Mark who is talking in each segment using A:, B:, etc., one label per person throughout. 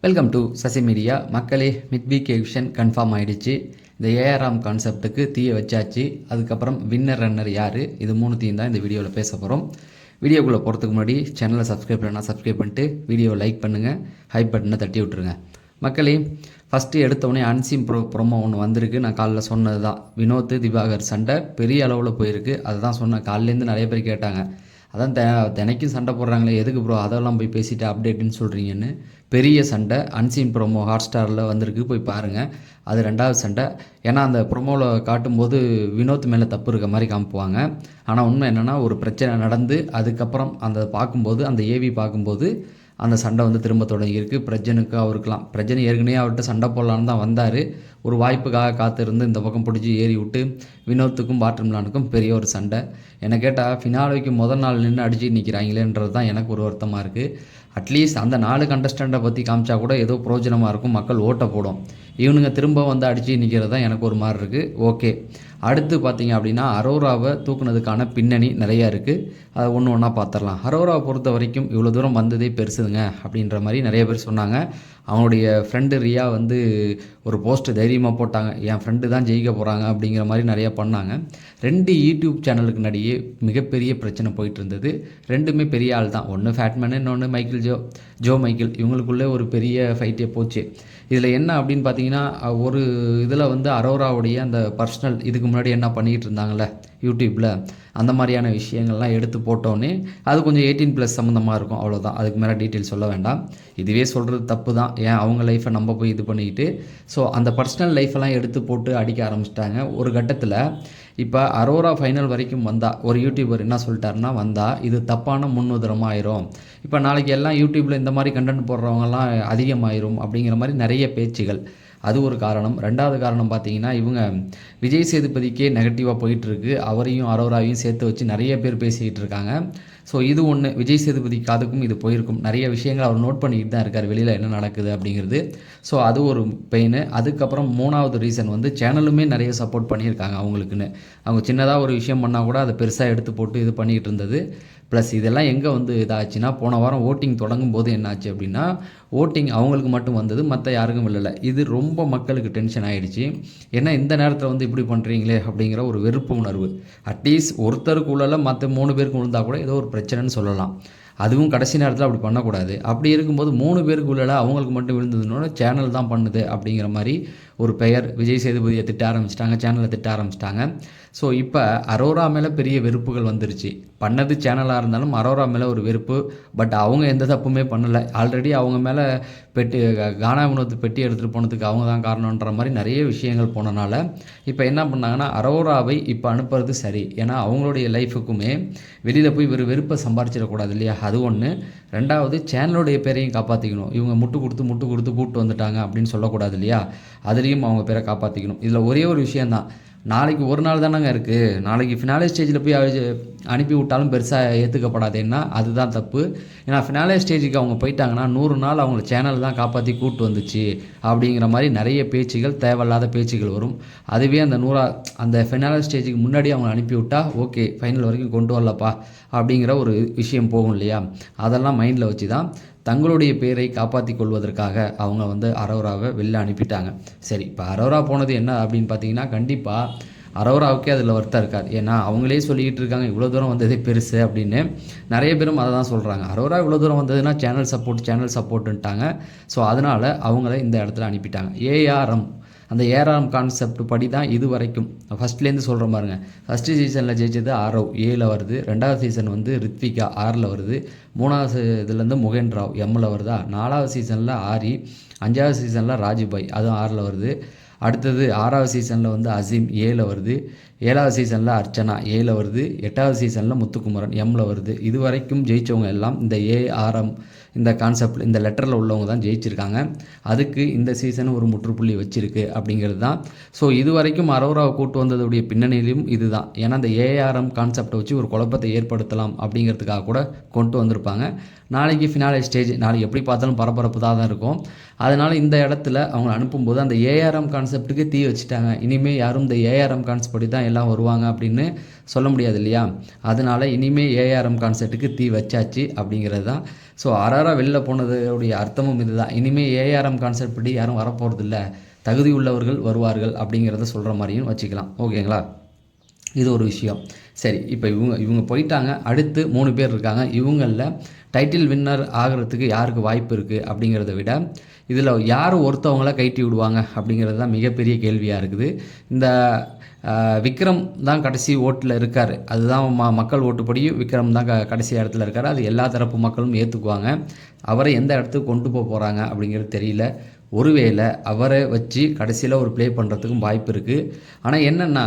A: Welcome to Sasi media. மக்களே, midweek eviction confirm ஆகிடுச்சு. இந்த ஏஆர்எம் கான்செப்ட்டுக்கு தீயை வச்சாச்சு. அதுக்கப்புறம் வின்னர் ரன்னர் யார், இது மூணுத்தையும் தான் இந்த வீடியோவில் பேச போகிறோம். வீடியோக்குள்ளே போகிறதுக்கு முன்னாடி சேனலை சப்ஸ்கிரைப் பண்ணால் சப்ஸ்கிரைப் பண்ணிட்டு வீடியோவை லைக் பண்ணுங்கள், ஹைப் பட்டனை தட்டி விட்டுருங்க. மக்களே, ஃபஸ்ட்டு எடுத்தோடனே அன்சீன் ப்ரோமோ ஒன்று வந்திருக்கு. நான் காலைல சொன்னது தான், வினோத் திவாகர் சண்டை பெரிய அளவில் போயிருக்கு. அதை தான் சொன்னேன். காலையிலேருந்து நிறைய பேர் கேட்டாங்க, அதான் தினைக்கும் சண்டை போடுறாங்களே, எதுக்கு ப்ரோ அதெல்லாம் போய் பேசிட்டு அப்டேட்டுன்னு சொல்கிறீங்கன்னு. பெரிய சண்டை அன்சீன் ப்ரோமோ ஹாட் ஸ்டாரில் வந்திருக்கு, போய் பாருங்கள். அது ரெண்டாவது சண்டை. ஏன்னா அந்த ப்ரோமோவில் காட்டும்போது வினோத் மேலே தப்பு இருக்க மாதிரி காமிப்புவாங்க. ஆனால் உண்மை என்னென்னா, ஒரு பிரச்சனை நடந்து அதுக்கப்புறம் அந்த பார்க்கும்போது, அந்த ஏவி பார்க்கும்போது அந்த சண்டை திரும்ப தொடங்கியிருக்கு. பிரஜனுக்கு அவருக்கலாம், பிரஜனை ஏற்கனவே அவர்கிட்ட சண்டை போடலான்னு தான் வந்தார். ஒரு வாய்ப்புக்காக காத்திருந்து இந்த பக்கம் பிடிச்சி ஏறி விட்டு வினோத்துக்கும் பாட்ரம்லானுக்கும் பெரிய ஒரு சண்டை. என்னை கேட்டால் ஃபினாலுக்கு முதல் நாள் நின்று அடிச்சு நிற்கிறாங்களேன்றது தான் எனக்கு ஒரு வருத்தமாக இருக்குது. அட்லீஸ்ட் அந்த 4 கண்டஸ்டண்ட்டை பற்றி காமிச்சா கூட ஏதோ பிரயோஜனமாக இருக்கும், மக்கள் ஓட்ட போடும். இவனுங்க திரும்ப அடித்து நிற்கிறது தான் எனக்கு ஒரு மாதிரி இருக்குது. ஓகே, அடுத்து பார்த்தீங்க அப்படின்னா, அரோராவை தூக்குனதுக்கான பின்னணி நிறையா இருக்குது. அதை ஒன்று ஒன்றா பார்த்துடலாம். அரோராவை பொறுத்த வரைக்கும் இவ்வளோ தூரம் வந்ததே பெருசுதுங்க அப்படின்ற மாதிரி நிறைய பேர் சொன்னாங்க. அவனுடைய ஃப்ரெண்டு ரியா ஒரு போஸ்ட்டு தைரியமாக போட்டாங்க, என் ஃப்ரெண்டு தான் ஜெயிக்க போகிறாங்க அப்படிங்கிற மாதிரி நிறையா பண்ணாங்க. 2 யூடியூப் சேனலுக்கு நடுவே மிகப்பெரிய பிரச்சனை போயிட்டு இருந்தது. ரெண்டுமே பெரிய ஆள் தான், ஒன்று ஃபேட்மேனு, இன்னொன்று ஜோ மைக்கேல். இவங்களுக்குள்ளே ஒரு பெரிய ஃபைட்டே போச்சு. இதில் என்ன அப்படின்னு பார்த்தீங்கன்னா, ஒரு இதில் அரோராவுடைய அந்த பர்சனல் இதுக்கு முன்னாடி என்ன பண்ணிக்கிட்டு இருந்தாங்களே யூடியூப்பில், அந்த மாதிரியான விஷயங்கள்லாம் எடுத்து போட்டோன்னே அது கொஞ்சம் 18+ சம்மந்தமாக இருக்கும், அவ்வளோதான். அதுக்கு மேலே டீட்டெயில் சொல்ல வேண்டாம். இதுவே சொல்கிறது தப்பு தான். ஏன் அவங்க லைஃப்பை நம்ம போய் இது பண்ணிக்கிட்டு, ஸோ அந்த பர்சனல் லைஃப்பெல்லாம் எடுத்து போட்டு அடிக்க ஆரம்பிச்சிட்டாங்க. ஒரு கட்டத்தில் இப்போ அரோரா ஃபைனல் வரைக்கும் ஒரு யூடியூபர் என்ன சொல்லிட்டாருன்னா, இது தப்பான முன்னுதாரணமாக ஆயிரும். இப்போ நாளைக்கு எல்லாம் யூடியூப்பில் இந்த மாதிரி கண்டென்ட் போடுறவங்கலாம் அதிகமாயிரும் அப்படிங்கிற மாதிரி நிறைய பேச்சுகள். அது ஒரு காரணம். ரெண்டாவது காரணம் பார்த்தீங்கன்னா, இவங்க விஜய் சேதுபதிக்கே நெகட்டிவாக போயிட்டுருக்கு. அவரையும் அரோராவையும் சேர்த்து வச்சு நிறைய பேர் பேசிக்கிட்டு இருக்காங்க. ஸோ இது ஒன்று, விஜய் சேதுபதி காதுக்கும் இது போயிருக்கும். நிறைய விஷயங்கள் அவர் நோட் பண்ணிக்கிட்டு தான் இருக்கார், வெளியில் என்ன நடக்குது அப்படிங்கிறது. ஸோ அது ஒரு பெயின். அதுக்கப்புறம் 3வது ரீசன் சேனலுமே நிறைய சப்போர்ட் பண்ணியிருக்காங்க அவங்களுக்குன்னு. அவங்க சின்னதாக ஒரு விஷயம் பண்ணால் கூட அதை பெருசாக எடுத்து போட்டு இது பண்ணிக்கிட்டு இருந்தது. ப்ளஸ் இதெல்லாம் எங்கே இதாச்சுன்னா, போன வாரம் ஓட்டிங் தொடங்கும் போது என்னாச்சு அப்படின்னா, ஓட்டிங் அவங்களுக்கு மட்டும் வந்தது, மற்ற யாருக்கும் இல்லை. இது ரொம்ப மக்களுக்கு டென்ஷன் ஆகிடுச்சு. ஏன்னா இந்த நேரத்தில் இப்படி பண்ணுறீங்களே அப்படிங்கிற ஒரு வெறுப்பு உணர்வு. அட்லீஸ்ட் ஒருத்தருக்கு உள்ளல மற்ற 3 பேருக்கு விழுந்தால் கூட ஏதோ ஒரு பிரச்சனைன்னு சொல்லலாம். அதுவும் கடைசி நேரத்தில் அப்படி பண்ணக்கூடாது. அப்படி இருக்கும்போது 3 பேருக்கு உள்ளல அவங்களுக்கு மட்டும் விழுந்ததுனால சேனல் தான் பண்ணுது அப்படிங்கிற மாதிரி ஒரு பெயர். விஜய் சேதுபதியை திட்ட ஆரம்பிச்சிட்டாங்க, சேனலை திட்ட ஆரம்பிச்சிட்டாங்க. ஸோ இப்போ அரோரா மேலே பெரிய வெறுப்புகள் வந்துருச்சு. பண்ணது சேனலாக இருந்தாலும் அரோரா மேலே ஒரு வெறுப்பு. பட் அவங்க எந்த தப்புமே பண்ணலை. ஆல்ரெடி அவங்க மேலே கானா வினோத் பெட்டி எடுத்துகிட்டு போனதுக்கு அவங்க தான் காரணன்ற மாதிரி நிறைய விஷயங்கள் போனனால இப்போ என்ன பண்ணாங்கன்னா, அரோராவை இப்போ அனுப்புறது சரி. ஏன்னா அவங்களுடைய லைஃபுக்குமே வெளியில் போய் வெறுப்பை சம்பாரிச்சிடக்கூடாது இல்லையா, அது ஒன்று. ரெண்டாவது, சேனலுடைய பேரையும் காப்பாற்றிக்கணும். இவங்க முட்டு கொடுத்து கூப்பிட்டு வந்துட்டாங்க அப்படின்னு சொல்லக்கூடாது இல்லையா, அதுலேயும் அவங்க பேரை காப்பாற்றிக்கணும். இதில் ஒரே ஒரு விஷயந்தான், நாளைக்கு ஒரு நாள் தானங்க இருக்குது. நாளைக்கு ஃபினாலே ஸ்டேஜில் போய் அனுப்பி விட்டாலும் பெருசாக ஏற்றுக்கப்படாதுன்னா அதுதான் தப்பு. ஏன்னா ஃபினாலே ஸ்டேஜுக்கு அவங்க போயிட்டாங்கன்னா 100 நாள் அவங்கள சேனல் தான் காப்பாற்றி கூப்பிட்டு வந்துச்சு அப்படிங்கிற மாதிரி நிறைய பேச்சுகள், தேவையில்லாத பேச்சுகள் வரும். அதுவே அந்த ஃபினாலே ஸ்டேஜுக்கு முன்னாடி அவங்க அனுப்பி விட்டால் ஓகே, ஃபைனல் வரைக்கும் கொண்டு வரலப்பா அப்படிங்கிற ஒரு விஷயம் போகும் இல்லையா. அதெல்லாம் மைண்டில் வச்சு தான் தங்களுடைய பேரை காப்பாற்றி கொள்வதற்காக அவங்க அரோராவை வெளில அனுப்பிட்டாங்க. சரி, இப்போ அரோரா போனது என்ன அப்படின்னு பார்த்தீங்கன்னா, கண்டிப்பாக அரோராவுக்கே அதில் வருத்தம் இருக்காது. ஏன்னா அவங்களே சொல்லிக்கிட்டு இருக்காங்க, இவ்வளோ தூரம் வந்ததே பெருசு அப்படின்னு. நிறைய பேரும் அதை தான் சொல்கிறாங்க. அரோரா இவ்வளோ தூரம் வந்ததுன்னா சேனல் சப்போர்ட்டுன்ட்டாங்க. ஸோ அதனால் அவங்கள இந்த இடத்துல அனுப்பிட்டாங்க. ஏஆர்எம், அந்த ஏஆர்எம் கான்செப்ட் படி தான் இது வரைக்கும் ஃபஸ்ட்லேருந்து சொல்கிற பாருங்க. ஃபஸ்ட்டு சீசனில் ஜெயிச்சது ஆரவ், 7ல் வருது. 2வது சீசன் ரித்விகா 6ல் வருது. 3வது இதுலேருந்து முகேன் ராவ், எம்மில் வருதா. 4வது சீசனில் ஆரி. 5வது சீசனில் ராஜுபாய், அதுவும் 6ல் வருது. அடுத்தது 6வது சீசனில் அசீம் 7ல் வருது. 7வது சீசனில் அர்ச்சனா 7ல் வருது. 8வது சீசனில் முத்துக்குமரன் எம்மில் வருது. இது வரைக்கும் ஜெயித்தவங்க எல்லாம் இந்த ஏஆர்எம் இந்த கான்செப்ட், இந்த லெட்டரில் உள்ளவங்க தான் ஜெயிச்சிருக்காங்க. அதுக்கு இந்த சீசன் ஒரு முற்றுப்புள்ளி வச்சிருக்கு அப்படிங்கிறது தான். ஸோ இது வரைக்கும் அரோராவை கூட்டு வந்ததுடைய பின்னணியிலும் இது தான். ஏன்னா இந்த ஏஆர்எம் கான்செப்டை வச்சு ஒரு குழப்பத்தை ஏற்படுத்தலாம் அப்படிங்கிறதுக்காக கூட கொண்டு வந்திருப்பாங்க. நாளைக்கு ஃபினாலே ஸ்டேஜ், நாளைக்கு எப்படி பார்த்தாலும் பரபரப்பு தான் இருக்கும். அதனால் இந்த இடத்துல அவங்க அனுப்பும்போது அந்த ஏஆர்எம் கான்செப்ட்டுக்கு தீ வச்சுட்டாங்க. இனிமேல் யாரும் இந்த ஏஆர்எம் கான்செப்ட் படி தான் எல்லாம் வருவாங்க அப்படின்னு சொல்ல முடியாது இல்லையா. அதனால் இனிமேல் ஏஆர்எம் கான்செப்ட்டுக்கு தீ வச்சாச்சு அப்படிங்கிறது தான். ஸோ ஆர்ஆராக வெளில போனதோடைய அர்த்தமும் இதுதான். இனிமேல் ஏஆர்எம் கான்செப்ட் படி யாரும் வரப்போகிறதில்ல, தகுதி உள்ளவர்கள் வருவார்கள் அப்படிங்கிறத சொல்கிற மாதிரியும் வச்சுக்கலாம். ஓகேங்களா? இது ஒரு விஷயம். சரி, இப்போ இவங்க போயிட்டாங்க. அடுத்து 3 பேர் இருக்காங்க. இவங்களில் டைட்டில் வின்னர் ஆகிறதுக்கு யாருக்கு வாய்ப்பு இருக்குது அப்படிங்கிறத விட இதில் யார் ஒருத்தவங்கள கைட்டி விடுவாங்க அப்படிங்கிறது தான் மிகப்பெரிய கேள்வியாக இருக்குது. இந்த விக்ரம் தான் கடைசி ஓட்டில் இருக்கார். அதுதான் மக்கள் ஓட்டுப்படி விக்ரம் தான் கடைசி இடத்துல இருக்கார். அது எல்லா தரப்பு மக்களும் ஏற்றுக்குவாங்க. அவரை எந்த இடத்துக்கு கொண்டு போகிறாங்க அப்படிங்கிறது தெரியல. ஒருவேளை அவரை வச்சு கடைசியில் ஒரு ப்ளே பண்ணுறதுக்கும் வாய்ப்பு இருக்குது. ஆனால் என்னென்னா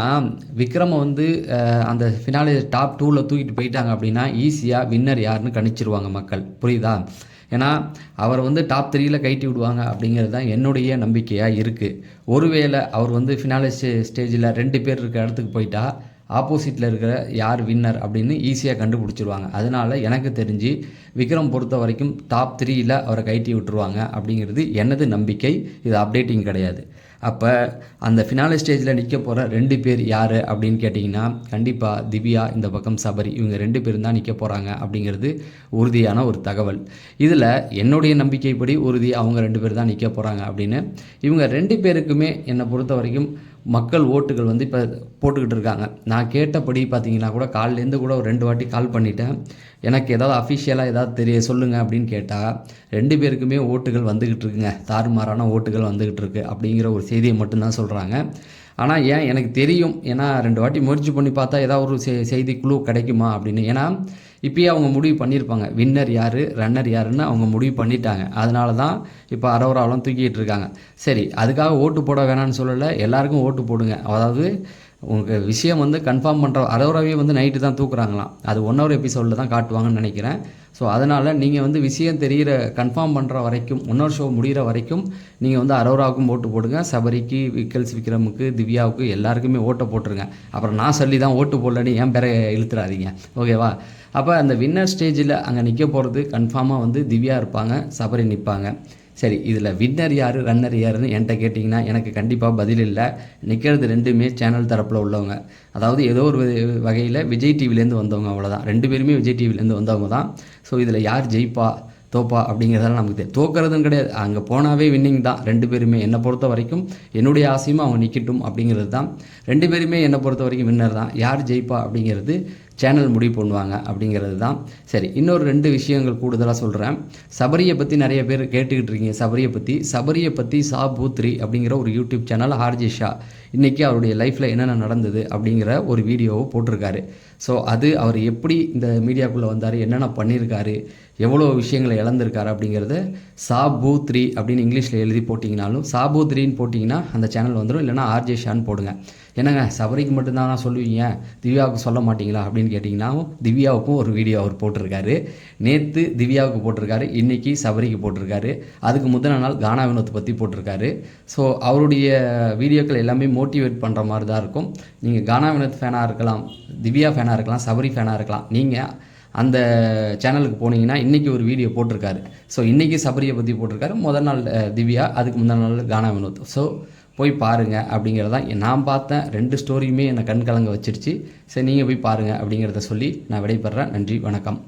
A: விக்ரமை அந்த ஃபினாலே டாப் 2ல் தூக்கிட்டு போயிட்டாங்க அப்படின்னா ஈஸியாக வின்னர் யாருன்னு கணிச்சிருவாங்க மக்கள். புரியுதா? ஏன்னா அவர் டாப் 3ல் கைட்டி விடுவாங்க அப்படிங்கிறது தான் என்னுடைய நம்பிக்கையாக இருக்குது. ஒருவேளை அவர் ஃபினாலே ஸ்டேஜில் 2 பேர் இருக்கிற இடத்துக்கு போயிட்டா ஆப்போசிட்டில் இருக்கிற யார் வின்னர் அப்படின்னு ஈஸியாக கண்டுபிடிச்சிருவாங்க. அதனால் எனக்கு தெரிஞ்சு விக்ரம் பொறுத்த வரைக்கும் டாப் 3ல் அவரை கைட்டி விட்டுருவாங்க அப்படிங்கிறது எனது நம்பிக்கை. இது அப்டேட்டிங் கிடையாது. அப்போ அந்த ஃபினாலே ஸ்டேஜில் நிற்க போகிற 2 பேர் யார் அப்படின்னு கேட்டிங்கன்னா கண்டிப்பாக திவ்யா, இந்த பக்கம் சபரி, இவங்க 2 பேரும் தான் நிற்க போகிறாங்க அப்படிங்கிறது உறுதியான ஒரு தகவல். இதில் என்னுடைய நம்பிக்கைப்படி உறுதி அவங்க 2 பேர் தான் நிற்க போகிறாங்க அப்படின்னு. இவங்க 2 பேருக்குமே என்னை பொறுத்த வரைக்கும் மக்கள் ஓட்டுகள் இப்போ போட்டுக்கிட்டு இருக்காங்க. நான் கேட்டபடி பார்த்தீங்கன்னா கூட காலிலேருந்து கூட ஒரு 2 வாட்டி கால் பண்ணிட்டேன். எனக்கு ஏதாவது அஃபிஷியலாக ஏதாவது சொல்லுங்கள் அப்படின்னு கேட்டால் 2 பேருக்குமே ஓட்டுகள் வந்துக்கிட்டு இருக்குங்க. தாறுமாறான ஓட்டுகள் வந்துக்கிட்டு இருக்குது அப்படிங்கிற ஒரு செய்தியை மட்டும்தான் சொல்கிறாங்க. ஆனால் ஏன் எனக்கு தெரியும், ஏன்னா 2 வாட்டி முயற்சி பண்ணி பார்த்தா ஏதாவது ஒரு செய்தி குழு கிடைக்குமா அப்படின்னு. ஏன்னா இப்போயே அவங்க முடிவு பண்ணியிருப்பாங்க வின்னர் யார், ரன்னர் யாருன்னு அவங்க முடிவு பண்ணிட்டாங்க. அதனால தான் இப்போ அரோராவெலாம் தூக்கிட்டு இருக்காங்க. சரி, அதுக்காக ஓட்டு போட வேணான்னு சொல்லலை, எல்லாருக்கும் ஓட்டு போடுங்க. அதாவது உங்களுக்கு விஷயம் கன்ஃபார்ம் பண்ணுற அரோராவே நைட்டு தான் தூக்குறாங்களாம். அது 1 hour எபிசோடில் தான் காட்டுவாங்கன்னு நினைக்கிறேன். ஸோ அதனால் நீங்கள் விஷயம் தெரிகிற கன்ஃபார்ம் பண்ணுற வரைக்கும் 1 hour ஷோ முடிகிற வரைக்கும் நீங்கள் அரோராவுக்கும் ஓட்டு போடுங்க. சபரிக்கு, விக்ரமுக்கு, திவ்யாவுக்கு எல்லாருக்குமே ஓட்டை போட்டுருங்க. அப்புறம் நான் சொல்லி தான் ஓட்டு போடலன்னு என் பேரை இழுத்துறாதீங்க. ஓகேவா? அப்போ அந்த வின்னர் ஸ்டேஜில் அங்கே நிற்க போகிறது கன்ஃபார்மாக திவ்யா இருப்பாங்க, சபரி நிற்பாங்க. சரி, இதில் வின்னர் யார், ரன்னர் யாருன்னு என்கிட்ட கேட்டிங்கன்னா எனக்கு கண்டிப்பாக பதில் இல்லை. நிற்கிறது 2மே சேனல் தரப்பில் உள்ளவங்க. அதாவது ஏதோ ஒரு வகையில் விஜய் டிவிலேருந்து வந்தவங்க, அவ்வளோதான். 2 பேருமே விஜய் டிவிலேருந்து வந்தவங்க தான். ஸோ இதில் யார் ஜெயிப்பா தோப்பா அப்படிங்கிறதால நமக்கு தெரியும். தோக்கிறதுன்னு கிடையாது, அங்கே போனாவே வின்னிங் தான் 2 பேருமே. என்னை பொறுத்த வரைக்கும் என்னுடைய ஆசையும் அவங்க நிற்கட்டும் அப்படிங்கிறது தான். 2 பேருமே என்னை பொறுத்த வரைக்கும் வின்னர் தான். யார் ஜெயிப்பா அப்படிங்கிறது சேனல் முடிவு பண்ணுவாங்க அப்படிங்கிறது தான். சரி, இன்னொரு 2 விஷயங்கள் கூடுதலாக சொல்கிறேன். சபரியை பற்றி நிறைய பேர் கேட்டுக்கிட்டு இருக்கீங்க. சபரியை பற்றி சாபூத்ரி அப்படிங்கிற ஒரு யூடியூப் சேனல் ஆர்ஜே ஷா இன்றைக்கி அவருடைய லைஃப்பில் என்னென்ன நடந்தது அப்படிங்கிற ஒரு வீடியோவை போட்டிருக்காரு. ஸோ அது அவர் எப்படி இந்த மீடியாக்குள்ளே வந்தார், என்னென்ன பண்ணியிருக்காரு, எவ்வளோ விஷயங்களை இழந்திருக்காரு அப்படிங்கிறத சாபூத்ரி அப்படின்னு இங்கிலீஷில் எழுதி போட்டிங்கனாலும் சாபூத்ரின்னு போட்டிங்கன்னா அந்த சேனல் வந்துடும். இல்லைனா ஆர்ஜே ஷான்னு போடுங்க. என்னங்க சபரிக்கு மட்டும்தான் நான் சொல்லுவீங்க, திவ்யாவுக்கு சொல்ல மாட்டிங்களா அப்படின்னு கேட்டிங்கன்னா திவ்யாவுக்கும் ஒரு வீடியோ அவர் போட்டிருக்காரு. நேற்று திவ்யாவுக்கு போட்டிருக்காரு, இன்றைக்கி சபரிக்கு போட்டிருக்காரு, அதுக்கு முந்தின நாள் கானா வினோத்தை பற்றி போட்டிருக்காரு. ஸோ அவருடைய வீடியோக்கள் எல்லாமே மோட்டிவேட் பண்ணுற மாதிரி தான் இருக்கும். நீங்கள் கானா வினோத் ஃபேனாக இருக்கலாம், திவ்யா ஃபேனாக இருக்கலாம், சபரி ஃபேனாக இருக்கலாம். நீங்கள் அந்த சேனலுக்கு போனீங்கன்னா இன்றைக்கி ஒரு வீடியோ போட்டிருக்காரு. ஸோ இன்றைக்கி சபரியை பற்றி போட்டிருக்காரு, முதல் நாள் திவ்யா, அதுக்கு முந்தின நாள் கானா வினோத். ஸோ போய் பாருங்கள் அப்படிங்கிறதான் நான் பார்த்தேன். 2 ஸ்டோரியுமே என்னை கண் கலங்க வச்சிருச்சு. சரி, நீங்கள் போய் பாருங்கள் அப்படிங்கிறத சொல்லி நான் விடைபெறேன். நன்றி, வணக்கம்.